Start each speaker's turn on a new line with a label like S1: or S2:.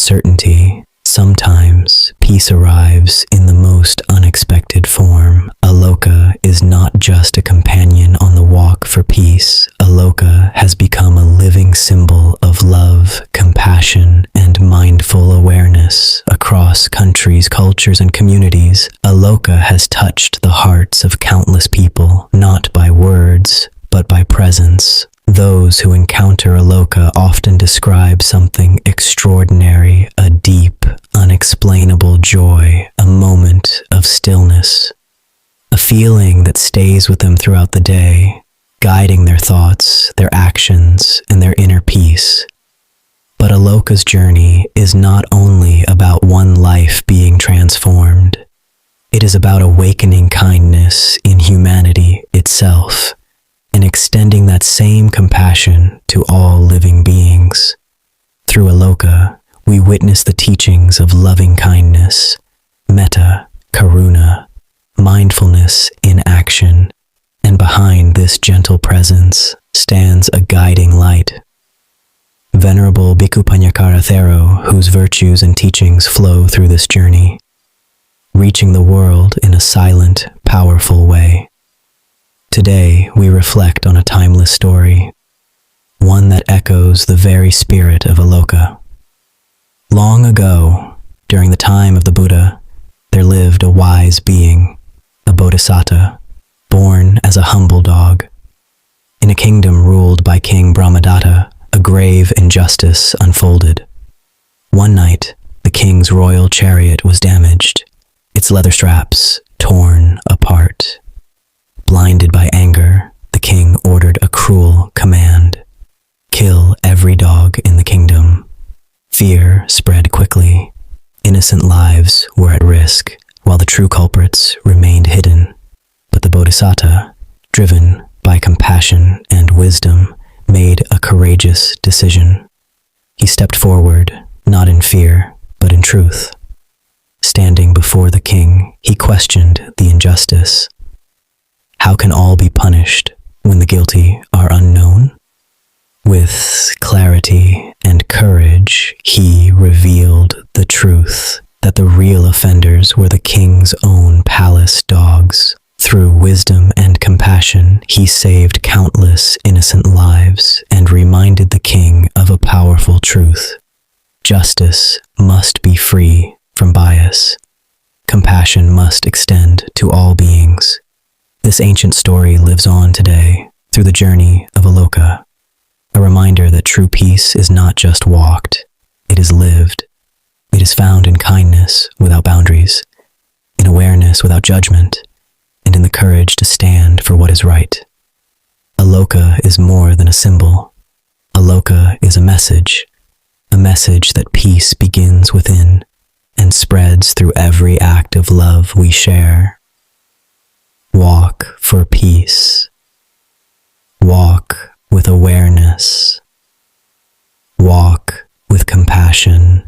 S1: uncertainty, sometimes peace arrives in the most unexpected form. Aloka is not just a companion on the walk for peace. Aloka has become a living symbol of love, compassion, and mindful awareness across countries, cultures, and communities. Aloka has touched the hearts of countless people, not by words, but by presence. Those who encounter Aloka often describe something extraordinary, a deep, unexplainable joy, a moment of stillness, a feeling that stays with them throughout the day, guiding their thoughts, their actions, and their inner peace. But Aloka's journey is not only about one life being transformed. It is about awakening kindness in humanity itself, and extending that same compassion to all living beings. Through Aloka, we witness the teachings of loving kindness, Metta, Karuna, mindfulness in action, and behind this gentle presence stands a guiding light. Venerable Bhikkhu Paññākāra Thero, whose virtues and teachings flow through this journey, reaching the world in a silent, powerful way. Today, we reflect on a timeless story, one that echoes the very spirit of Aloka. Long ago, during the time of the Buddha, there lived a wise being, a bodhisattva, born as a humble dog. In a kingdom ruled by King Brahmadatta, a grave injustice unfolded. One night, the king's royal chariot was damaged, its leather straps torn apart. Blinded by anger, the king ordered a cruel command: kill every dog in the kingdom. Fear spread quickly. Innocent lives were at risk, while the true culprits remained hidden. But the bodhisattva, driven by compassion and wisdom, made a courageous decision. He stepped forward, not in fear, but in truth. Standing before the king, he questioned the injustice. How can all be punished when the guilty are unknown? With clarity and courage, he revealed the truth, that the real offenders were the king's own palace dogs. Through wisdom and compassion, he saved countless innocent lives and reminded the king of a powerful truth. Justice must be free from bias. Compassion must extend to all beings. This ancient story lives on today through the journey of Aloka, a reminder that true peace is not just walked, it is lived. It is found in kindness without boundaries, in awareness without judgment, and in the courage to stand for what is right. Aloka is more than a symbol. Aloka is a message that peace begins within and spreads through every act of love we share. Walk for peace. Walk with awareness. Walk with compassion.